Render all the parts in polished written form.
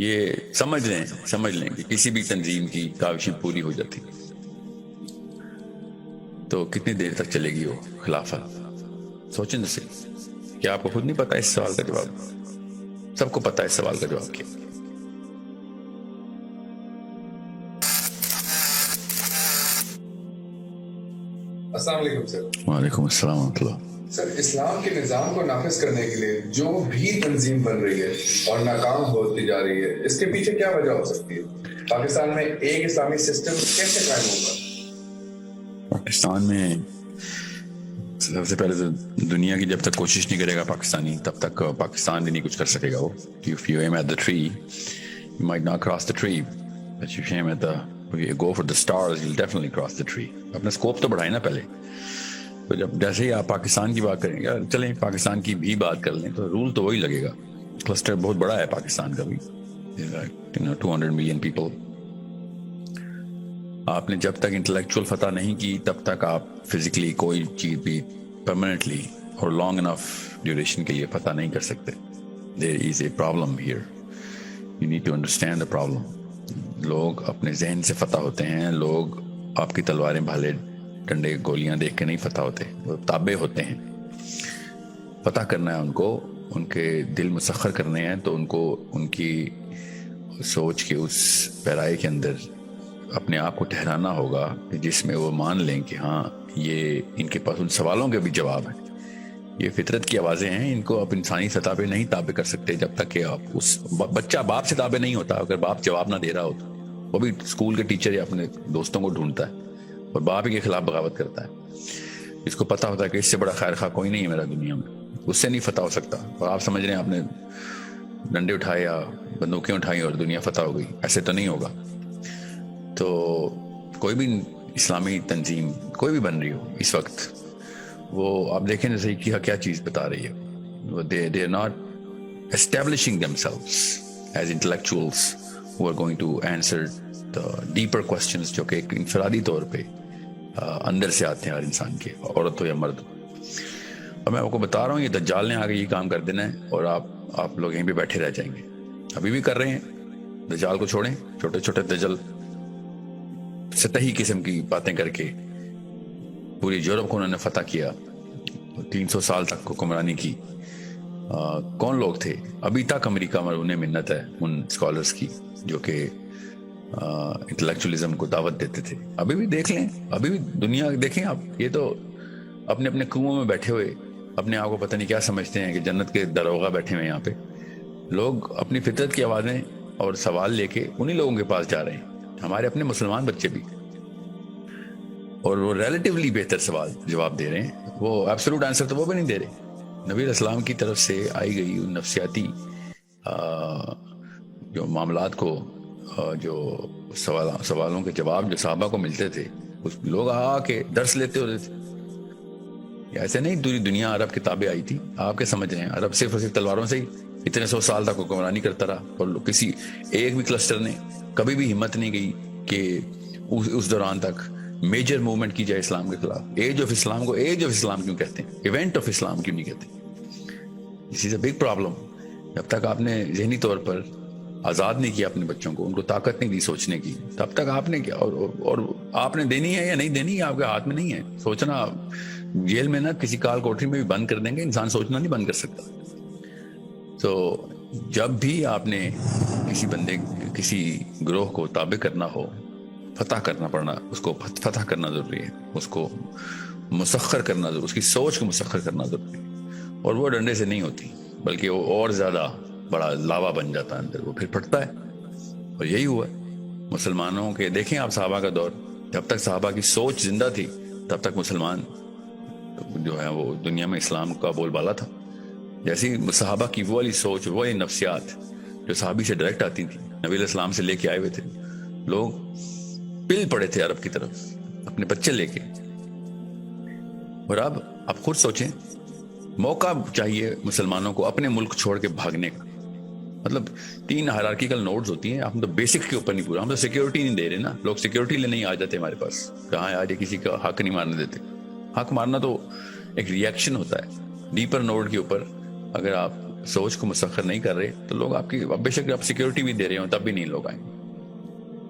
یہ سمجھ لیں کہ کسی بھی تنظیم کی کاوشیں پوری ہو جاتی تو کتنی دیر تک چلے گی وہ خلافت؟ سوچیں تو صحیح. کیا آپ کو خود نہیں پتا اس سوال کا جواب؟ سب کو پتا ہے اس سوال کا جواب کیا. السلام علیکم سر. وعلیکم السلام ورحمۃ اللہ. سر اسلام کے نظام کو نافذ کرنے کے لیے جو بھی تنظیم بن رہی ہے اور ناکام ہوتی جا رہی ہے، اس کے پیچھے کیا وجہ ہو سکتی ہے؟ پاکستان میں ایک اسلامی سسٹم کیسے قائم ہوگا؟ پاکستان میں سب سے پہلے تو دنیا کی جب تک کوشش نہیں کرے گا پاکستانی، تب تک پاکستان بھی نہیں کچھ کر سکے گا. وہ if you aim at the tree you might not cross the tree, but if you aim at the if you go for the stars you'll definitely cross the tree. اپنا سکوپ تو بڑھائیں نا پہلے. تو جب جیسے ہی آپ پاکستان کی بات کریں گے، چلیں پاکستان کی بھی بات کر لیں تو رول تو وہی لگے گا. کلسٹر بہت بڑا ہے پاکستان کا بھی، 200 ملین پیپل. آپ نے جب تک انٹلیکچوئل فتح نہیں کی تب تک آپ فزیکلی کوئی چیز بھی پرماننٹلی اور لانگ انف ڈیوریشن کے لیے فتح نہیں کر سکتے. There is a problem here, you need to understand the problem. لوگ اپنے ذہن سے فتح ہوتے ہیں. لوگ آپ کی تلواریں بھالے ڈنڈے گولیاں دیکھ کے نہیں فتح ہوتے، وہ تابع ہوتے ہیں. فتح کرنا ہے ان کو، ان کے دل مسخر کرنے ہیں تو ان کو ان کی سوچ کے اس پیرائے کے اندر اپنے آپ کو ٹھہرانا ہوگا جس میں وہ مان لیں کہ ہاں یہ ان کے پاس ان سوالوں کے بھی جواب ہیں. یہ فطرت کی آوازیں ہیں، ان کو آپ انسانی سطح پہ نہیں تابع کر سکتے جب تک کہ آپ اس بچہ باپ سے تابع نہیں ہوتا. اگر باپ جواب نہ دے رہا ہو تو وہ بھی اسکول کے ٹیچر یا اپنے دوستوں کو ڈھونڈتا ہے اور باپ ہی کے خلاف بغاوت کرتا ہے. اس کو پتا ہوتا ہے کہ اس سے بڑا خیر خواہ کوئی نہیں ہے میرا دنیا میں، اس سے نہیں فتح ہو سکتا. اور آپ سمجھ رہے ہیں آپ نے ڈنڈے اٹھائے یا بندوقیں اٹھائیں اور دنیا فتح ہو گئی، ایسے تو نہیں ہوگا. تو کوئی بھی اسلامی تنظیم کوئی بھی بن رہی ہو اس وقت، وہ آپ دیکھیں جیسے کہ کیا چیز بتا رہی ہے. they are not establishing themselves as intellectuals who are going to answer the deeper questions جو کہ ایک انفرادی طور پہ اندر سے آتے ہیں ہر انسان کے، عورت ہو یا مرد ہو. اور میں آپ کو بتا رہا ہوں یہ دجال نے آگے یہ کام کر دینا ہے اور آپ لوگ یہیں پہ بیٹھے رہ جائیں گے. ابھی بھی کر رہے ہیں. دجال کو چھوڑیں، چھوٹے چھوٹے دجل سطحی قسم کی باتیں کر کے پوری یورپ کو انہوں نے فتح کیا، 300 سال تک حکمرانی کی. کون لوگ تھے؟ ابھی تک امریکہ میں انہیں منت ہے ان اسکالرس کی جو کہ انٹلیکچولی کو دعوت دیتے تھے. ابھی بھی دیکھ لیں، ابھی بھی دنیا دیکھیں آپ. یہ تو اپنے اپنے کنووں میں بیٹھے ہوئے اپنے آپ کو پتہ نہیں کیا سمجھتے ہیں کہ جنت کے داروغہ بیٹھے ہوئے. یہاں پہ لوگ اپنی فطرت کی آوازیں اور سوال لے کے انہی لوگوں کے پاس جا رہے ہیں. ہمارے اپنے مسلمان بچے بھی، اور وہ ریلیٹیولی بہتر سوال جواب دے رہے ہیں. وہ ایبسولوٹ آنسر تو وہ بھی نہیں دے رہے. نبی علیہ السلام کی طرف سے آئی گئی ان نفسیاتی جو معاملات کو، جو سوالوں کے جواب جو صحابہ کو ملتے تھے، اس لوگ آ کے درس لیتے ہوتے تھے. ایسے نہیں پوری دنیا عرب کتابیں آئی تھی. آپ کے سمجھ رہے ہیں عرب صرف اور صرف تلواروں سے ہی اتنے 100 سال تک حکمرانی کرتا رہا اور کسی ایک بھی کلسٹر نے کبھی بھی ہمت نہیں گئی کہ اس دوران تک میجر موومنٹ کی جائے اسلام کے خلاف. ایج آف اسلام کو ایج آف اسلام کیوں کہتے ہیں؟ ایونٹ آف اسلام کیوں نہیں کہتے؟ دس از اے بگ پرابلم. جب تک آپ نے ذہنی طور پر آزاد نہیں کیا اپنے بچوں کو، ان کو طاقت نہیں دی سوچنے کی، تب تک آپ نے کیا اور آپ نے دینی ہے یا نہیں دینی ہے آپ کے ہاتھ میں نہیں ہے. سوچنا جیل میں نا کسی کال کوٹری میں بھی بند کر دیں گے، انسان سوچنا نہیں بند کر سکتا. تو جب بھی آپ نے کسی بندے کسی گروہ کو تابع کرنا ہو، فتح کرنا پڑنا، اس کو فتح کرنا ضروری ہے، اس کو مسخر کرنا ضروری، اس کی سوچ کو مسخر کرنا ضروری ہے. اور وہ ڈنڈے سے نہیں ہوتی بلکہ وہ اور زیادہ بڑا لاوا بن جاتا ہے اندر، وہ پھر پھٹتا ہے. اور یہی ہوا مسلمانوں کے. دیکھیں آپ صحابہ کا دور، جب تک صحابہ کی سوچ زندہ تھی تب تک مسلمان جو ہے وہ دنیا میں اسلام کا بول بالا تھا. جیسی صحابہ کی وہ والی سوچ، وہ والی نفسیات جو صحابی سے ڈائریکٹ آتی تھی، نبی علیہ السلام سے لے کے آئے ہوئے تھے، لوگ پل پڑے تھے عرب کی طرف اپنے بچے لے کے. اور اب آپ خود سوچیں، موقع چاہیے مسلمانوں کو اپنے ملک چھوڑ کے بھاگنے کا. مطلب 3 ہائرارکیکل نوڈز ہوتی ہیں، ہم تو بیسک کے اوپر نہیں پورا، ہم تو سیکیورٹی نہیں دے رہے نا. لوگ سیکیورٹی لینے ہی آ جاتے ہمارے پاس، کہاں آ جائے، کسی کا حق نہیں مارنے دیتے. حق مارنا تو ایک ریئیکشن ہوتا ہے. ڈیپر نوڈ کے اوپر اگر آپ سوچ کو مسخر نہیں کر رہے تو لوگ آپ کی بے شک آپ سیکیورٹی بھی دے رہے ہوں تب بھی نہیں لوگ آئیں گے.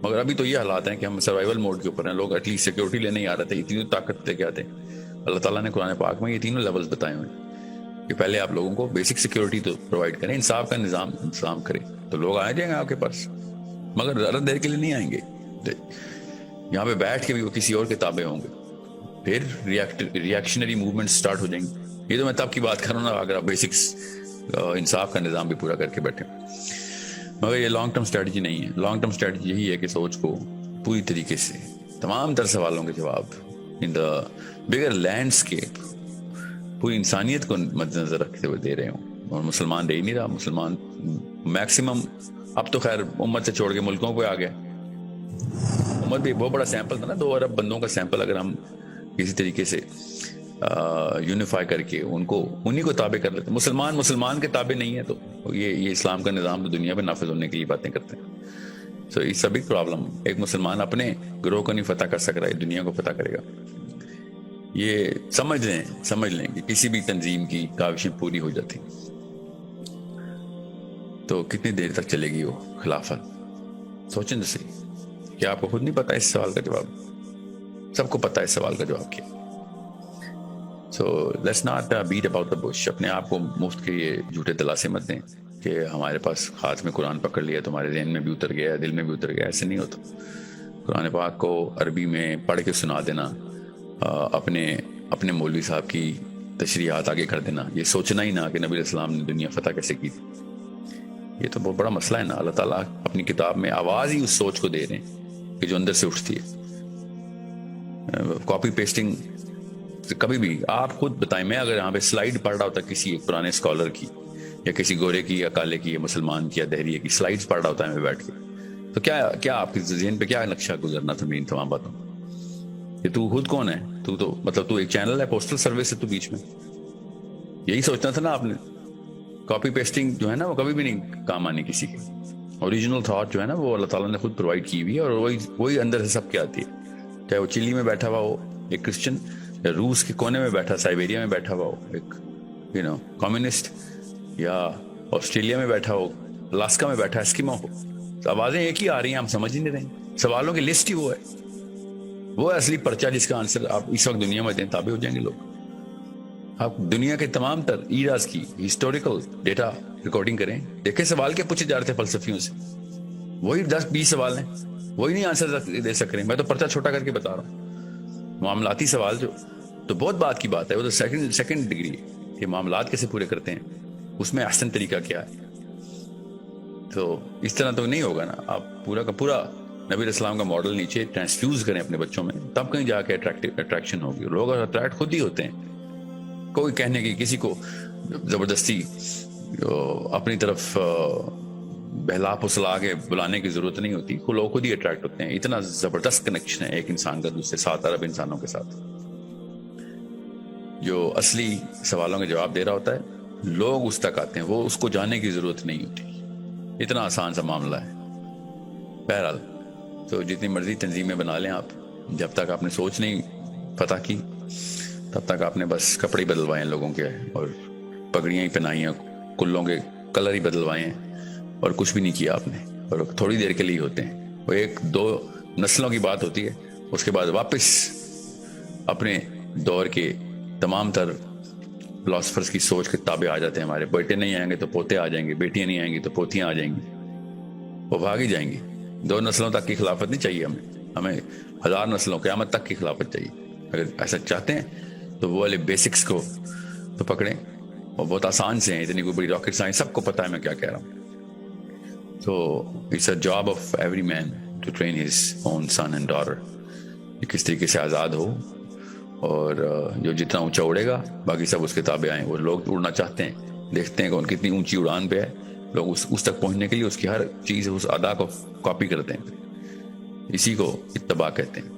مگر ابھی تو یہ حالات ہیں کہ ہم سروائیول موڈ کے اوپر ہیں. لوگ ایٹ لیسٹ سیکیورٹی لینے ہی آ رہے تھے. یہ تینوں طاقت تھے کیا تھے؟ اللہ تعالیٰ نے قرآن پاک میں یہ تینوں لیولز بتائے ہوئے ہیں کہ پہلے آپ لوگوں کو بیسک سیکیورٹی تو پرووائڈ کریں, انصاف کا انتظام کریں تو لوگ آ جائیں گے آپ کے پاس. مگر زیادہ دیر کے لیے نہیں آئیں گے. یہاں پہ بیٹھ کے بھی وہ کسی اور کے تابع ہوں گے, پھر ریئیکشنری موومنٹ سٹارٹ ہو جائیں گے. یہ تو میں تب کی بات کر رہا ہوں نا اگر آپ بیسکس انصاف کا نظام بھی پورا کر کے بیٹھیں. مگر یہ لانگ ٹرم اسٹریٹجی نہیں ہے. لانگ ٹرم اسٹریٹجی یہی ہے کہ سوچ کو پوری طریقے سے تمام تر سوالوں کے جواب ان دا بگر لینڈسکیپ پوری انسانیت کو مد نظر رکھتے ہوئے دے رہے ہوں. اور مسلمان رہ ہی نہیں رہا. مسلمان میکسیمم اب تو خیر امت سے چھوڑ کے ملکوں پہ آ گیا. امت بھی بہت بڑا سیمپل تھا نا, 2 ارب بندوں کا سیمپل. اگر ہم کسی طریقے سے یونیفائی کر کے ان کو انہی کو تابع کر لیتے. مسلمان کے تابع نہیں ہے تو یہ اسلام کا نظام تو دنیا پہ نافذ ہونے کے لیے باتیں کرتے ہیں. So it's a big problem. ایک مسلمان اپنے گروہ کو نہیں فتح کر سک رہا ہے, دنیا کو فتح کرے گا. یہ سمجھ لیں کہ کسی بھی تنظیم کی کاوشیں پوری ہو جاتی تو کتنی دیر تک چلے گی وہ خلافت. سوچیں تو صحیح. کیا آپ کو خود نہیں پتا اس سوال کا جواب؟ سب کو پتا ہے اس سوال کا جواب کیا. So let's not bit about the bush. اپنے آپ کو مفت کے یہ جھوٹے دلاسے مت دیں کہ ہمارے پاس ہاتھ میں قرآن پکڑ لیا تو ہمارے ذہن میں بھی اتر گیا, دل میں بھی اتر گیا. ایسے نہیں ہوتا. قرآن پاک کو عربی میں پڑھ کے سنا دینا, اپنے مولوی صاحب کی تشریحات آگے کر دینا, یہ سوچنا ہی نہ کہ نبی علیہ السلام نے دنیا فتح کیسے کی تھی, یہ تو بہت بڑا مسئلہ ہے نا. اللہ تعالیٰ اپنی کتاب میں آواز ہی اس سوچ کو دے رہے ہیں کہ جو اندر سے اٹھتی ہے. کاپی پیسٹنگ کبھی بھی آپ خود بتائیں. میں اگر یہاں پہ سلائیڈ پڑھ رہا ہوتا کسی ایک پرانے اسکالر کی یا کسی گورے کی یا کالے کی یا مسلمان کی یا دہریے کی سلائیڈز پڑھ رہا ہوتا ہے میں بیٹھ کے, تو کیا آپ کے ذہن پہ کیا نقشہ گزرنا تھا میری تمام باتوں کہ تو خود کون ہے؟ تو ایک چینل ہے, پوسٹل سروس ہے تو بیچ میں. یہی سوچنا تھا نا آپ نے. کاپی پیسٹنگ جو ہے نا وہ کبھی بھی نہیں کام آنی کسی کی. اوریجنل تھاٹ جو ہے نا وہ اللہ تعالیٰ نے خود پرووائڈ کی ہوئی ہے اور وہی اندر سے سب کے آتی ہے. چاہے وہ چلی میں بیٹھا ہوا ہو ایک کرسچن, یا روس کے کونے میں بیٹھا, سائبیریا میں بیٹھا ہوا ہو ایک کمیونسٹ, یا آسٹریلیا میں بیٹھا ہو, الاسکا میں بیٹھا اسکیمو ہو. آوازیں ایک ہی آ رہی ہیں, ہم سمجھ ہی نہیں رہے. سوالوں کی لسٹ ہی وہ ہے اصلی پرچہ جس کا آنسر آپ اس وقت دنیا میں دیں, تابع ہو جائیں گے لوگ. آپ دنیا کے تمام تر ایراز کی ہسٹوریکل ڈیٹا ریکارڈنگ کریں, دیکھیں سوال کیا پوچھے جا رہے تھے فلسفیوں سے. وہی 10-20 سوال ہیں, وہی نہیں آنسر دے سک رہے. میں تو پرچہ چھوٹا کر کے بتا رہا ہوں. معاملاتی سوال جو تو بہت بات کی بات ہے, وہ تو سیکنڈ ڈگری ہے کہ معاملات کیسے پورے کرتے ہیں, اس میں احسن طریقہ کیا ہے. تو اس طرح تو نہیں ہوگا نا. آپ پورا کا پورا نبی علیہ السلام کا ماڈل نیچے ٹرانسفیوز کریں اپنے بچوں میں, تب کہیں جا کے اٹریکشن ہوگی. لوگ اٹریکٹ خود ہی ہوتے ہیں. کوئی کہنے کی کسی کو زبردستی اپنی طرف بہلا پھسلا کے بلانے کی ضرورت نہیں ہوتی. لوگ خود ہی اٹریکٹ ہوتے ہیں. اتنا زبردست کنیکشن ہے ایک انسان کا دوسرے 7 ارب انسانوں کے ساتھ. جو اصلی سوالوں کے جواب دے رہا ہوتا ہے لوگ اس تک آتے ہیں, وہ اس کو جاننے کی ضرورت نہیں ہوتی. اتنا آسان سا معاملہ ہے. بہرحال تو جتنی مرضی تنظیمیں بنا لیں آپ, جب تک آپ نے سوچ نہیں فتح کی تب تک آپ نے بس کپڑے بدلوائے ہیں لوگوں کے, اور پگڑیاں ہی پہنائی ہیں, کلوں کے کلر ہی بدلوائے ہیں, اور کچھ بھی نہیں کیا آپ نے. اور تھوڑی دیر کے لیے ہوتے ہیں. وہ 1-2 نسلوں کی بات ہوتی ہے, اس کے بعد واپس اپنے دور کے تمام تر فلاسفرز کی سوچ کے تابع آ جاتے ہیں. ہمارے بیٹے نہیں آئیں گے تو پوتے آ جائیں گے, بیٹیاں نہیں آئیں گی تو پوتیاں آ جائیں گی. وہ بھاگ ہی جائیں گی. 2 نسلوں تک کی خلافت نہیں چاہیے ہمیں 1000 نسلوں قیامت تک کی خلافت چاہیے. اگر ایسا چاہتے ہیں تو وہ والے بیسکس کو تو پکڑیں, اور بہت آسان سے ہیں, اتنی کوئی بڑی راکٹ سائنس, سب کو پتا ہے میں کیا کہہ رہا ہوں. So it's a job of every man to train his own son and daughter. کس طریقے سے آزاد ہو, اور جو جتنا اونچا اڑے گا باقی سب اس کے تابع آئیں. وہ لوگ اڑنا چاہتے ہیں, دیکھتے ہیں کہ ان کتنی اونچی اڑان پہ ہے, لوگ اس تک پہنچنے کے لیے اس کی ہر چیز اس ادا کو کاپی کرتے ہیں. اسی کو اتباع کہتے ہیں.